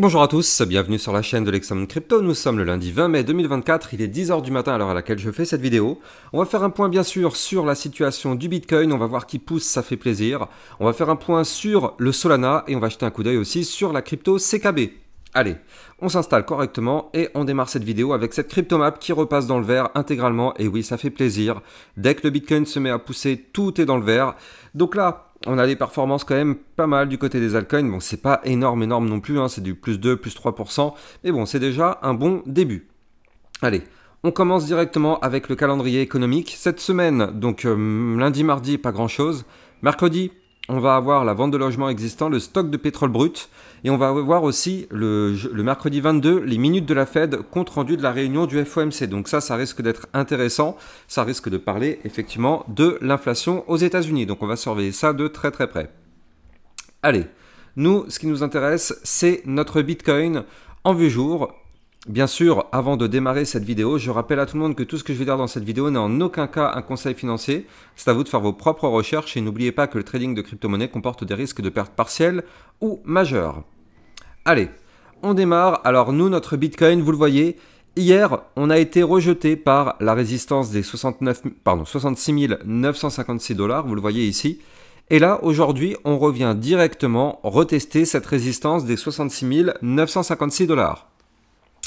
Et bonjour à tous, bienvenue sur la chaîne de l'Examen Crypto. Nous sommes le lundi 20 mai 2024, il est 10 h du matin à l'heure à laquelle je fais cette vidéo. On va faire un point bien sûr sur la situation du Bitcoin, on va voir qui pousse, ça fait plaisir. On va faire un point sur le Solana et on va jeter un coup d'œil aussi sur la crypto CKB. Allez, on s'installe correctement et on démarre cette vidéo avec cette cryptomap qui repasse dans le vert intégralement. Et oui, ça fait plaisir. Dès que le Bitcoin se met à pousser, tout est dans le vert. Donc là, on a des performances quand même pas mal du côté des altcoins. Bon, c'est pas énorme non plus, hein, c'est du plus 2, plus 3%. Mais bon, c'est déjà un bon début. Allez, on commence directement avec le calendrier économique. Cette semaine, donc lundi, mardi, pas grand-chose. Mercredi, on va avoir la vente de logements existants, le stock de pétrole brut. Et on va voir aussi le mercredi 22, les minutes de la Fed, compte rendu de la réunion du FOMC. Donc ça risque d'être intéressant. Ça risque de parler effectivement de l'inflation aux États-Unis. Donc on va surveiller ça de très très près. Allez, nous, ce qui nous intéresse, c'est notre Bitcoin en vue jour. Bien sûr, avant de démarrer cette vidéo, je rappelle à tout le monde que tout ce que je vais dire dans cette vidéo n'est en aucun cas un conseil financier. C'est à vous de faire vos propres recherches et n'oubliez pas que le trading de crypto-monnaie comporte des risques de perte partielle ou majeure. Allez, on démarre. Alors nous, notre Bitcoin, vous le voyez, hier, on a été rejeté par la résistance des 66 956 $, vous le voyez ici. Et là, aujourd'hui, on revient directement retester cette résistance des 66 956 $.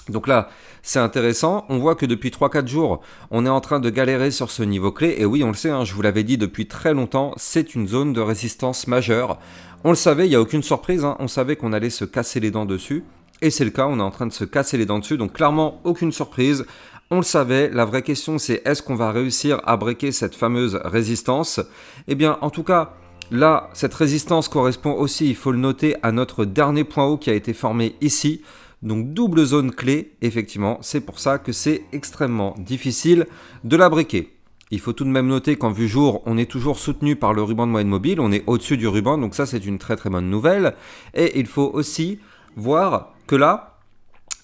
Donc là, c'est intéressant. On voit que depuis 3-4 jours, on est en train de galérer sur ce niveau clé. Et oui, on le sait, hein, je vous l'avais dit depuis très longtemps, c'est une zone de résistance majeure. On le savait, il n'y a aucune surprise. Hein, on savait qu'on allait se casser les dents dessus. Et c'est le cas, on est en train de se casser les dents dessus. Donc clairement, aucune surprise. On le savait, la vraie question, c'est est-ce qu'on va réussir à breaker cette fameuse résistance? Eh bien, en tout cas, là, cette résistance correspond aussi, il faut le noter, à notre dernier point haut qui a été formé ici. Donc double zone clé, effectivement, c'est pour ça que c'est extrêmement difficile de la breaker. Il faut tout de même noter qu'en vue jour, on est toujours soutenu par le ruban de moyenne mobile, on est au-dessus du ruban, donc ça c'est une très très bonne nouvelle. Et il faut aussi voir que là,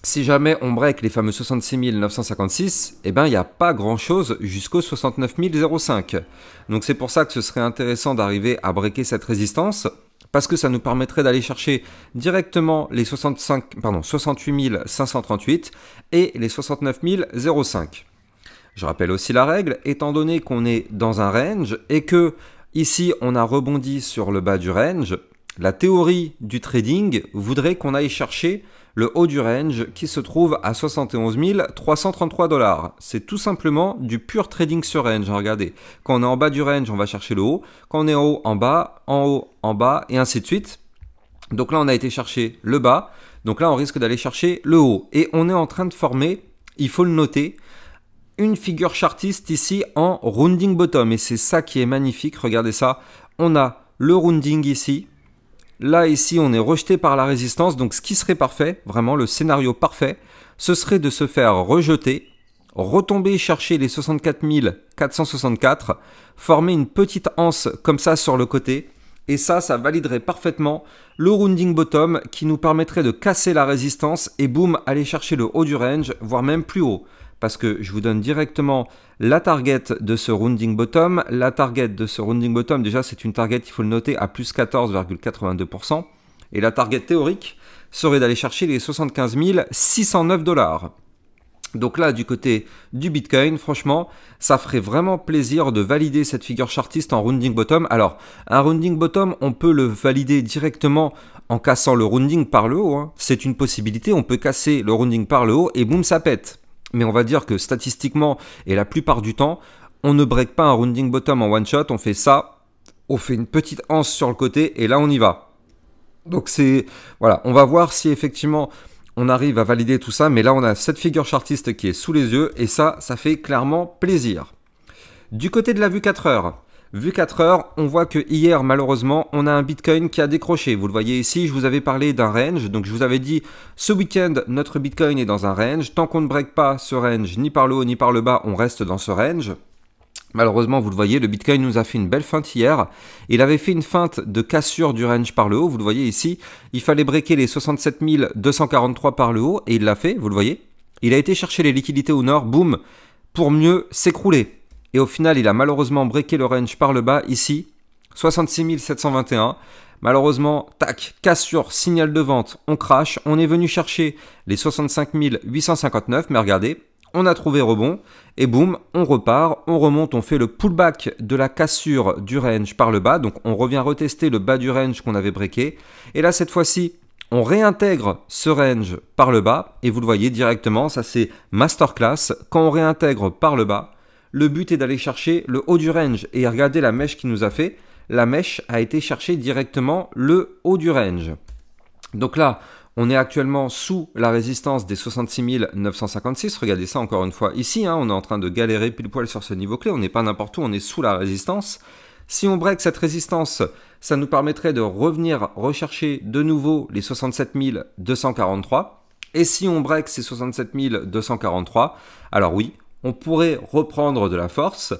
si jamais on break les fameux 66 956, eh ben il n'y a pas grand chose jusqu'au 69 005. Donc c'est pour ça que ce serait intéressant d'arriver à breaker cette résistance, parce que ça nous permettrait d'aller chercher directement les 68 538 et les 69 005. Je rappelle aussi la règle, étant donné qu'on est dans un range et que ici on a rebondi sur le bas du range, la théorie du trading voudrait qu'on aille chercher le haut du range qui se trouve à 71 333 $. C'est tout simplement du pur trading sur range. Regardez, quand on est en bas du range, on va chercher le haut. Quand on est en haut, en bas, et ainsi de suite. Donc là, on a été chercher le bas. Donc là, on risque d'aller chercher le haut. Et on est en train de former, il faut le noter, une figure chartiste ici en rounding bottom. Et c'est ça qui est magnifique. Regardez ça. On a le rounding ici. Là, ici, on est rejeté par la résistance. Donc, ce qui serait parfait, vraiment le scénario parfait, ce serait de se faire rejeter, retomber chercher les 64 464, former une petite anse comme ça sur le côté. Et ça validerait parfaitement le rounding bottom qui nous permettrait de casser la résistance et boum, aller chercher le haut du range, voire même plus haut. Parce que je vous donne directement la target de ce rounding bottom. La target de ce rounding bottom, déjà, c'est une target, il faut le noter, à plus 14,82%. Et la target théorique serait d'aller chercher les 75 609 $. Donc là, du côté du Bitcoin, franchement, ça ferait vraiment plaisir de valider cette figure chartiste en rounding bottom. Alors, un rounding bottom, on peut le valider directement en cassant le rounding par le haut. Hein. C'est une possibilité, on peut casser le rounding par le haut et boum, ça pète. Mais on va dire que statistiquement, et la plupart du temps, on ne break pas un rounding bottom en one shot, on fait ça, on fait une petite anse sur le côté, et là on y va. Donc c'est, voilà, on va voir si effectivement on arrive à valider tout ça, mais là on a cette figure chartiste qui est sous les yeux, et ça fait clairement plaisir. Du côté de la vue 4 heures, vue 4 heures, on voit que hier, malheureusement, on a un Bitcoin qui a décroché. Vous le voyez ici, je vous avais parlé d'un range. Donc, je vous avais dit, ce week-end, notre Bitcoin est dans un range. Tant qu'on ne break pas ce range, ni par le haut, ni par le bas, on reste dans ce range. Malheureusement, vous le voyez, le Bitcoin nous a fait une belle feinte hier. Il avait fait une feinte de cassure du range par le haut. Vous le voyez ici, il fallait breaker les 67 243 par le haut. Et il l'a fait, vous le voyez. Il a été chercher les liquidités au nord, boum, pour mieux s'écrouler. Et au final, il a malheureusement breaké le range par le bas, ici, 66 721. Malheureusement, tac, cassure, signal de vente, on crash. On est venu chercher les 65 859, mais regardez, on a trouvé rebond et boum, on repart, on remonte, on fait le pullback de la cassure du range par le bas. Donc on revient retester le bas du range qu'on avait breaké. Et là, cette fois-ci, on réintègre ce range par le bas et vous le voyez directement, ça c'est masterclass. Quand on réintègre par le bas, le but est d'aller chercher le haut du range. Et regardez la mèche qu'il nous a fait. La mèche a été chercher directement le haut du range. Donc là, on est actuellement sous la résistance des 66 956. Regardez ça encore une fois ici. On est en train de galérer pile poil sur ce niveau clé. On n'est pas n'importe où, on est sous la résistance. Si on break cette résistance, ça nous permettrait de revenir rechercher de nouveau les 67 243. Et si on break ces 67 243, alors oui, on pourrait reprendre de la force.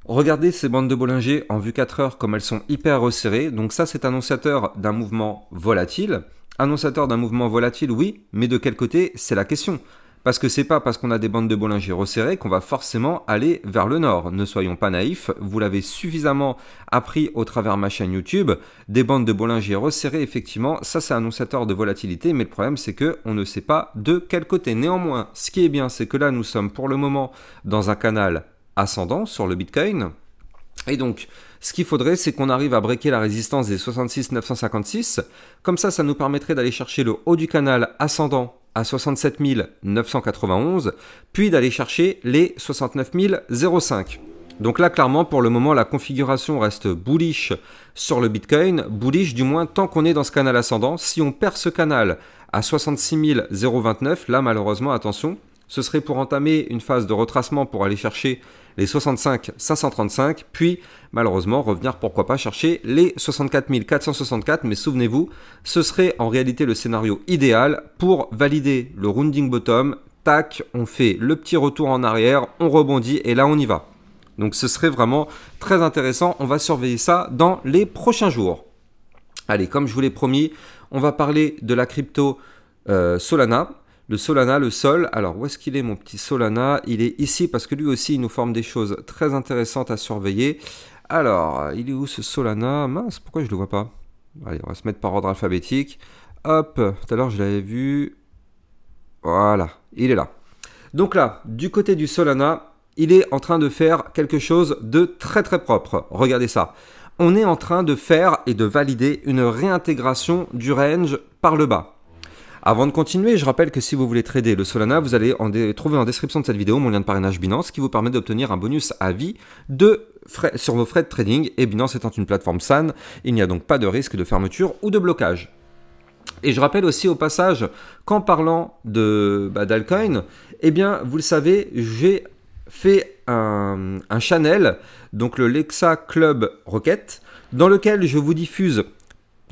Regardez ces bandes de Bollinger en vue 4 heures comme elles sont hyper resserrées. Donc ça, c'est annonciateur d'un mouvement volatile. Annonciateur d'un mouvement volatile, oui, mais de quel côté, c'est la question. Parce que c'est pas parce qu'on a des bandes de Bollinger resserrées qu'on va forcément aller vers le nord. Ne soyons pas naïfs, vous l'avez suffisamment appris au travers de ma chaîne YouTube. Des bandes de Bollinger resserrées, effectivement, ça c'est annonciateur de volatilité, mais le problème c'est qu'on ne sait pas de quel côté. Néanmoins, ce qui est bien, c'est que là nous sommes pour le moment dans un canal ascendant sur le Bitcoin. Et donc, ce qu'il faudrait, c'est qu'on arrive à breaker la résistance des 66 956. Comme ça nous permettrait d'aller chercher le haut du canal ascendant à 67 991, puis d'aller chercher les 69 005. Donc là, clairement, pour le moment, la configuration reste bullish sur le Bitcoin. Bullish, du moins, tant qu'on est dans ce canal ascendant. Si on perd ce canal à 66 029, là, malheureusement, attention, ce serait pour entamer une phase de retracement pour aller chercher les 65 535, puis malheureusement revenir pourquoi pas chercher les 64 464, mais souvenez-vous, ce serait en réalité le scénario idéal pour valider le rounding bottom, tac, on fait le petit retour en arrière, on rebondit et là on y va. Donc ce serait vraiment très intéressant, on va surveiller ça dans les prochains jours. Allez, comme je vous l'ai promis, on va parler de la crypto Solana. Le Solana, le Sol, alors où est-ce qu'il est mon petit Solana? Il est ici parce que lui aussi il nous forme des choses très intéressantes à surveiller. Alors, il est où ce Solana? Mince, pourquoi je ne le vois pas? Allez, on va se mettre par ordre alphabétique. Hop, tout à l'heure je l'avais vu. Voilà, il est là. Donc là, du côté du Solana, il est en train de faire quelque chose de très très propre. Regardez ça. On est en train de faire et de valider une réintégration du range par le bas. Avant de continuer, je rappelle que si vous voulez trader le Solana, vous allez trouver en description de cette vidéo mon lien de parrainage Binance qui vous permet d'obtenir un bonus à vie sur vos frais de trading. Et Binance étant une plateforme SAN, il n'y a donc pas de risque de fermeture ou de blocage. Et je rappelle aussi au passage qu'en parlant d'altcoin, eh bien vous le savez, j'ai fait un channel, donc le Lexa Club Rocket, dans lequel je vous diffuse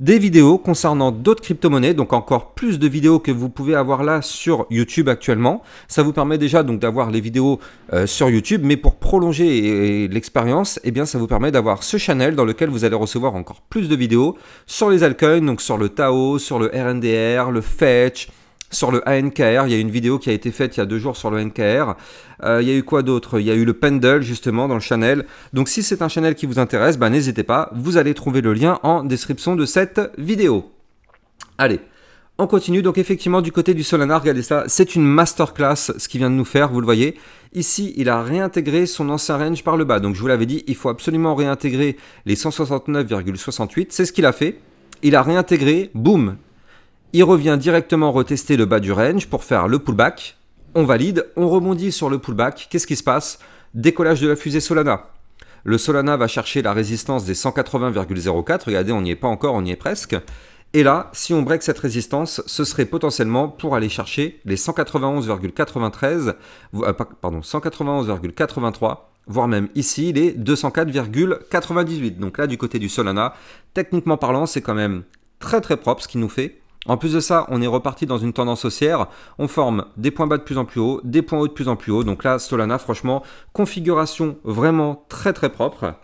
des vidéos concernant d'autres crypto-monnaies, donc encore plus de vidéos que vous pouvez avoir là sur YouTube actuellement. Ça vous permet déjà donc d'avoir les vidéos sur YouTube, mais pour prolonger l'expérience, eh bien ça vous permet d'avoir ce channel dans lequel vous allez recevoir encore plus de vidéos sur les altcoins, donc sur le Tao, sur le RNDR, le Fetch, sur le ANKR. Il y a une vidéo qui a été faite il y a 2 jours sur le ANKR. Il y a eu quoi d'autre? Il y a eu le Pendle justement dans le channel. Donc si c'est un channel qui vous intéresse, n'hésitez pas, vous allez trouver le lien en description de cette vidéo. Allez, on continue. Donc effectivement du côté du Solana, regardez ça, c'est une masterclass ce qu'il vient de nous faire, vous le voyez. Ici, il a réintégré son ancien range par le bas. Donc je vous l'avais dit, il faut absolument réintégrer les 169,68. C'est ce qu'il a fait. Il a réintégré, boum. Il revient directement retester le bas du range pour faire le pullback. On valide, on rebondit sur le pullback. Qu'est-ce qui se passe? Décollage de la fusée Solana. Le Solana va chercher la résistance des 180,04. Regardez, on n'y est pas encore, on y est presque. Et là, si on break cette résistance, ce serait potentiellement pour aller chercher les 191,93, pardon, 191,83, voire même ici les 204,98. Donc là, du côté du Solana, techniquement parlant, c'est quand même très très propre ce qu'il nous fait. En plus de ça, on est reparti dans une tendance haussière. On forme des points bas de plus en plus haut, des points hauts de plus en plus haut. Donc là, Solana, franchement, configuration vraiment très très propre.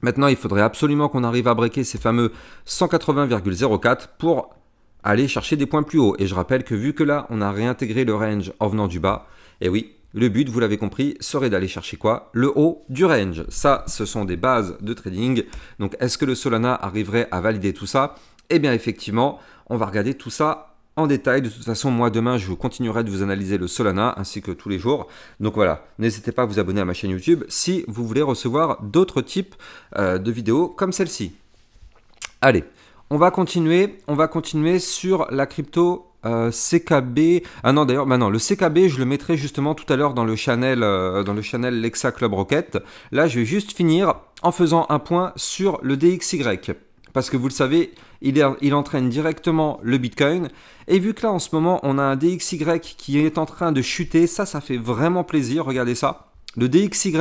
Maintenant, il faudrait absolument qu'on arrive à breaker ces fameux 180,04 pour aller chercher des points plus hauts. Et je rappelle que vu que là, on a réintégré le range en venant du bas, et oui, le but, vous l'avez compris, serait d'aller chercher quoi? Le haut du range. Ça, ce sont des bases de trading. Donc, est-ce que le Solana arriverait à valider tout ça? Eh bien, effectivement, on va regarder tout ça en détail. De toute façon, moi, demain, je continuerai de vous analyser le Solana, ainsi que tous les jours. Donc voilà, n'hésitez pas à vous abonner à ma chaîne YouTube si vous voulez recevoir d'autres types de vidéos comme celle-ci. Allez, on va continuer sur la crypto CKB. Ah non, d'ailleurs, bah non, le CKB, je le mettrai justement tout à l'heure dans le channel Lexa Club Rocket. Là, je vais juste finir en faisant un point sur le DXY. Parce que vous le savez, il entraîne directement le Bitcoin. Et vu que là, en ce moment, on a un DXY qui est en train de chuter, ça fait vraiment plaisir. Regardez ça. Le DXY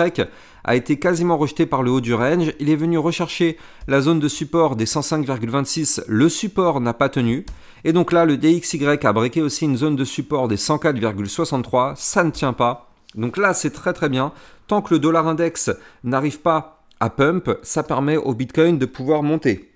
a été quasiment rejeté par le haut du range. Il est venu rechercher la zone de support des 105,26. Le support n'a pas tenu. Et donc là, le DXY a breaké aussi une zone de support des 104,63. Ça ne tient pas. Donc là, c'est très très bien. Tant que le dollar index n'arrive pas à pump, ça permet au Bitcoin de pouvoir monter.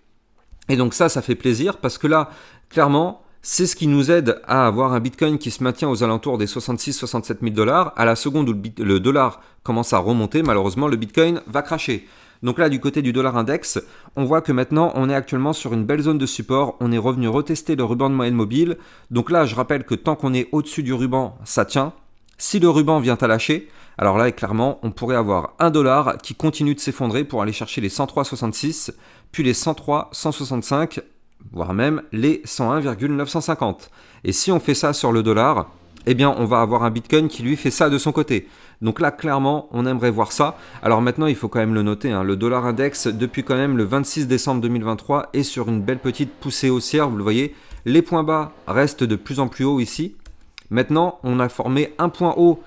Et donc ça fait plaisir parce que là, clairement, c'est ce qui nous aide à avoir un Bitcoin qui se maintient aux alentours des 66-67 000 $. À la seconde où le dollar commence à remonter, malheureusement, le Bitcoin va cracher. Donc là, du côté du dollar index, on voit que maintenant, on est actuellement sur une belle zone de support. On est revenu retester le ruban de moyenne mobile. Donc là, je rappelle que tant qu'on est au-dessus du ruban, ça tient. Si le ruban vient à lâcher, alors là, clairement, on pourrait avoir un dollar qui continue de s'effondrer pour aller chercher les 103,66, puis les 103,165, voire même les 101,950. Et si on fait ça sur le dollar, eh bien, on va avoir un Bitcoin qui lui fait ça de son côté. Donc là, clairement, on aimerait voir ça. Alors maintenant, il faut quand même le noter, hein, le dollar index, depuis quand même le 26 décembre 2023, est sur une belle petite poussée haussière. Vous le voyez, les points bas restent de plus en plus hauts ici. Maintenant, on a formé un point haut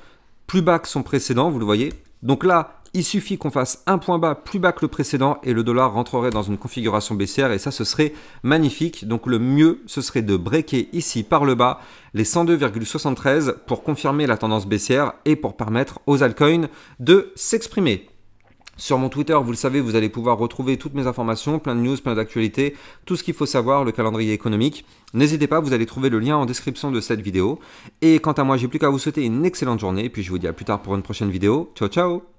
plus bas que son précédent, vous le voyez. Donc là, il suffit qu'on fasse un point bas plus bas que le précédent et le dollar rentrerait dans une configuration baissière et ça, ce serait magnifique. Donc le mieux, ce serait de breaker ici par le bas les 102,73 pour confirmer la tendance baissière et pour permettre aux altcoins de s'exprimer. Sur mon Twitter, vous le savez, vous allez pouvoir retrouver toutes mes informations, plein de news, plein d'actualités, tout ce qu'il faut savoir, le calendrier économique. N'hésitez pas, vous allez trouver le lien en description de cette vidéo. Et quant à moi, j'ai plus qu'à vous souhaiter une excellente journée, et puis je vous dis à plus tard pour une prochaine vidéo. Ciao, ciao!